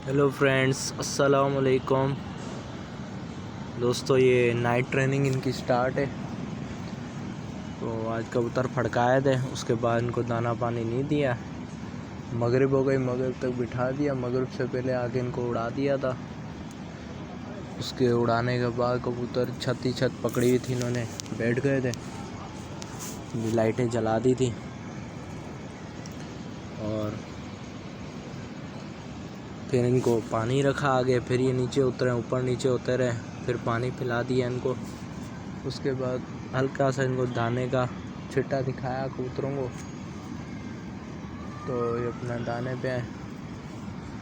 Hello friends, अस्सलाम वालेकुम दोस्तों। ये नाइट ट्रेनिंग इनकी स्टार्ट है। तो आज कबूतर फड़काए थे, उसके बाद इनको दाना पानी नहीं दिया। मगरिब हो गई, मगरिब तक बिठा दिया। मगरिब से पहले आके इनको उड़ा दिया था। उसके उड़ाने के बाद कबूतर छत ही छत पकड़ी हुई थी, इन्होंने बैठ गए थे। लाइटें जला दी थी और फिर इनको पानी रखा आगे। फिर ये नीचे उतरे, ऊपर नीचे उतरे, फिर पानी पिला दिया इनको। उसके बाद हल्का सा इनको दाने का छिट्टा दिखाया कबूतरों को, तो ये अपना दाने पे है।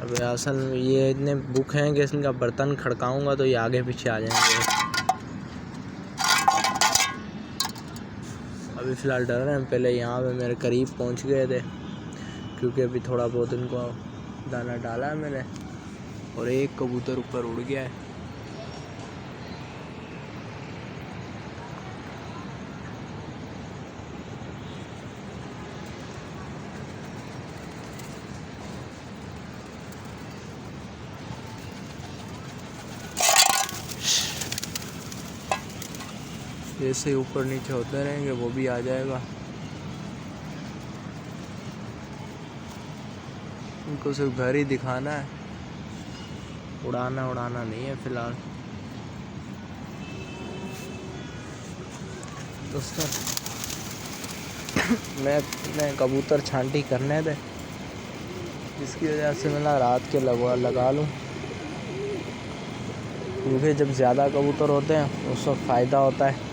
अब असल ये इतने भूख हैं कि इनका बर्तन खड़काऊंगा तो ये आगे पीछे आ जाएंगे। अभी फ़िलहाल डर रहे हैं। पहले यहाँ पे मेरे करीब पहुँच गए थे, क्योंकि अभी थोड़ा बहुत इनको दाना डाला है मैंने, और एक कबूतर ऊपर उड़ गया है। जैसे ऊपर नीचे होते रहेंगे वो भी आ जाएगा। उनको सिर्फ घर ही दिखाना है, उड़ाना नहीं है फ़िलहाल। दोस्तों मैं कबूतर छांटी करने दे, जिसकी वजह से मैं रात के लगा लूँ, क्योंकि जब ज़्यादा कबूतर होते हैं उस वक्त फ़ायदा होता है।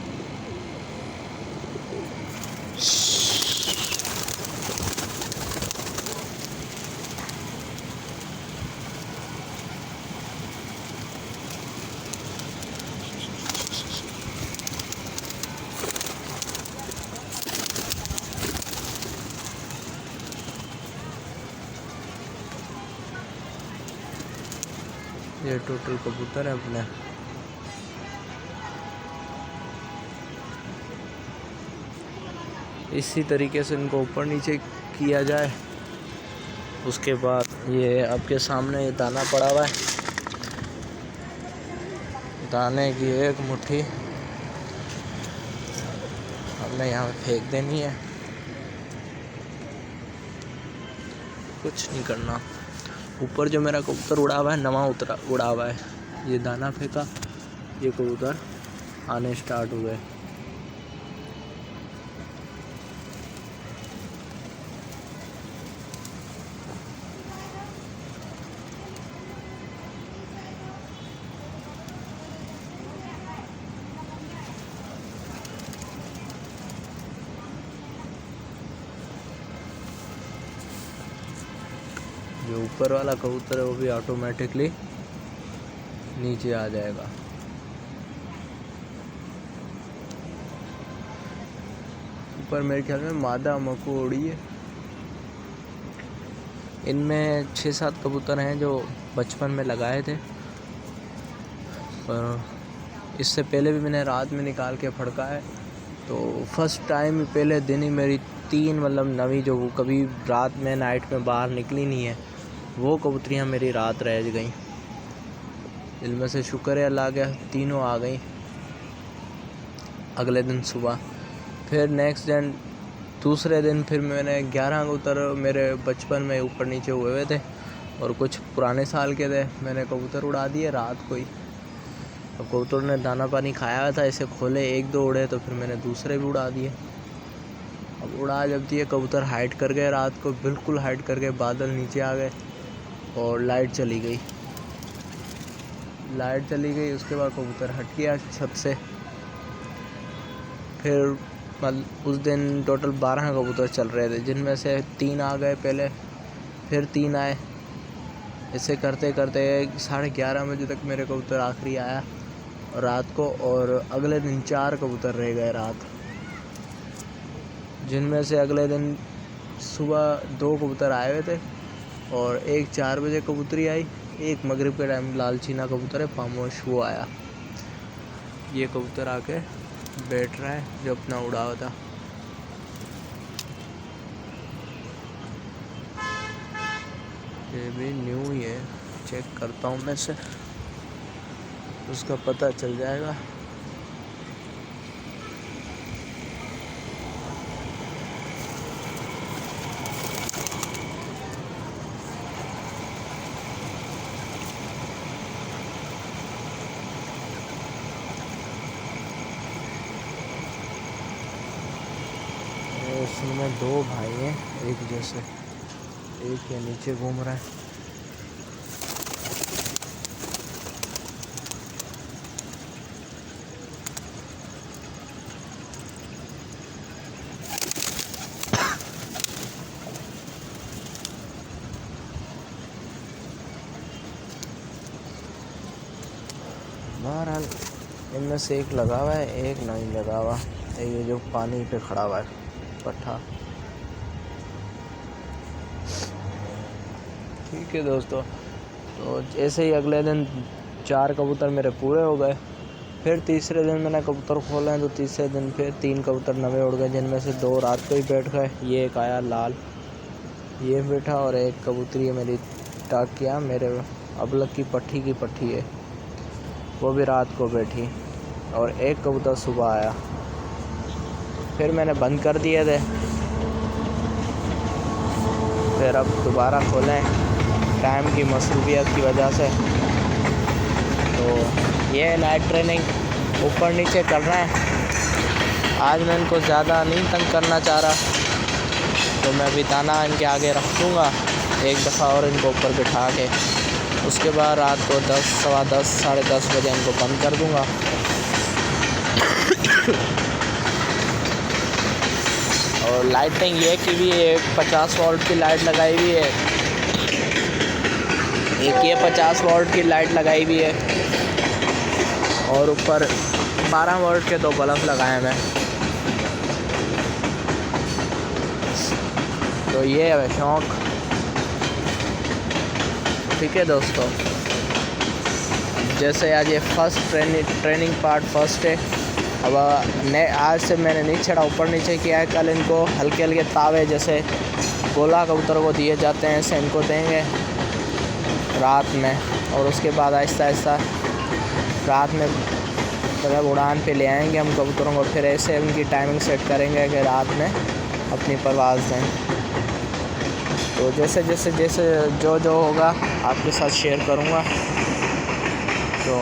ये टोटल कबूतर है अपने। इसी तरीके से इनको ऊपर नीचे किया जाए। उसके बाद ये आपके सामने ये दाना पड़ा हुआ है, दाने की एक मुट्ठी हमने यहाँ पे फेंक देनी है। कुछ नहीं करना। ऊपर जो मेरा कबूतर उड़ा हुआ है, नवा उड़ा हुआ है, ये दाना फेंका, ये कबूतर आने स्टार्ट हुए। जो ऊपर वाला कबूतर है वो भी ऑटोमेटिकली नीचे आ जाएगा। ऊपर मेरे ख्याल में मादा मकू उड़ी है। इनमें 6-7 कबूतर हैं जो बचपन में लगाए थे, पर इससे पहले भी मैंने रात में निकाल के फड़का है। तो फर्स्ट टाइम पहले दिन ही मेरी 3 नवी जो कभी रात में नाइट में बाहर निकली नहीं है, वो कबूतरियाँ मेरी रात रह गई। इनमें से शुक्र है अल्लाह का, तीनों आ गई अगले दिन सुबह। फिर नेक्स्ट दिन दूसरे दिन फिर मैंने 11 कबूतर मेरे बचपन में ऊपर नीचे हुए थे, और कुछ पुराने साल के थे। मैंने कबूतर उड़ा दिए रात को ही। अब कबूतर ने दाना पानी खाया हुआ था, इसे खोले, 1-2 उड़े तो फिर मैंने दूसरे भी उड़ा दिए। अब उड़ा जब दिए, कबूतर हाइट कर गए रात को, बिल्कुल हाइट कर गए, बादल नीचे आ गए और लाइट चली गई। उसके बाद कबूतर हट गया छत से। फिर उस दिन टोटल 12 कबूतर चल रहे थे, जिनमें से 3 आ गए पहले, फिर 3 आए। ऐसे करते करते 11:30 बजे तक मेरे कबूतर आखिरी आया रात को, और अगले दिन 4 कबूतर रह गए रात, जिनमें से अगले दिन सुबह 2 कबूतर आए हुए थे, और एक 4 बजे कबूतरी आई, एक मगरिब के टाइम लाल चीना कबूतर है पामोश, वो आया। ये कबूतर आके बैठ रहा है जो अपना उड़ा हुआ था। ये भी न्यू ही है, चेक करता हूँ मैं से, उसका पता चल जाएगा। इसमें 2 भाई हैं, एक जैसे, एक के नीचे घूम रहा है। बहरहाल इनमें से एक लगा हुआ है, एक नहीं लगा हुआ। ये जो पानी पे खड़ा हुआ है पट्ठा। ठीक है दोस्तों, तो ऐसे ही अगले दिन 4 कबूतर मेरे पूरे हो गए। फिर तीसरे दिन मैंने कबूतर खोले हैं, तो तीसरे दिन फिर 3 कबूतर नवे उड़ गए, जिनमें से 2 रात को ही बैठ गए। ये एक आया लाल, ये बैठा, और एक कबूतरी है मेरी टाकिया, मेरे अबलक की पट्टी है, वो भी रात को बैठी, और एक कबूतर सुबह आया। फिर मैंने बंद कर दिए थे, फिर अब दोबारा खोलें टाइम की मसरूफियत की वजह से। तो ये नाइट ट्रेनिंग ऊपर नीचे कर रहे हैं। आज मैं इनको ज़्यादा नहीं तंग करना चाह रहा, तो मैं अभी दाना इनके आगे रख दूँगा एक दफ़ा और इनको ऊपर बिठा के। उसके बाद रात को 10, सवा 10, साढ़े 10 बजे इनको बंद कर दूँगा। और लाइटिंग ये की भी है, 50 वोल्ट की लाइट लगाई हुई है, एक ये 50 वोल्ट की लाइट लगाई हुई है, और ऊपर 12 वोल्ट के 2 बल्ब लगाए मैं। तो ये है शौक़। ठीक है दोस्तों, जैसे आज ये फर्स्ट ट्रेनिंग पार्ट फर्स्ट है। अब आज से मैंने नहीं छड़ा, ऊपर नीचे किया है। कल इनको हल्के हल्के तावे जैसे गोला कबूतर को दिए जाते हैं, ऐसे इनको देंगे रात में, और उसके बाद आहिस्ता आहिस्ता रात में मतलब उड़ान पे ले आएंगे हम कबूतरों को। फिर ऐसे उनकी टाइमिंग सेट करेंगे कि रात में अपनी परवाज़ दें। तो जैसे जो होगा आपके साथ शेयर करूँगा। तो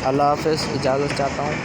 अल्लाह हाफ़िज़, इजाज़त चाहता हूँ।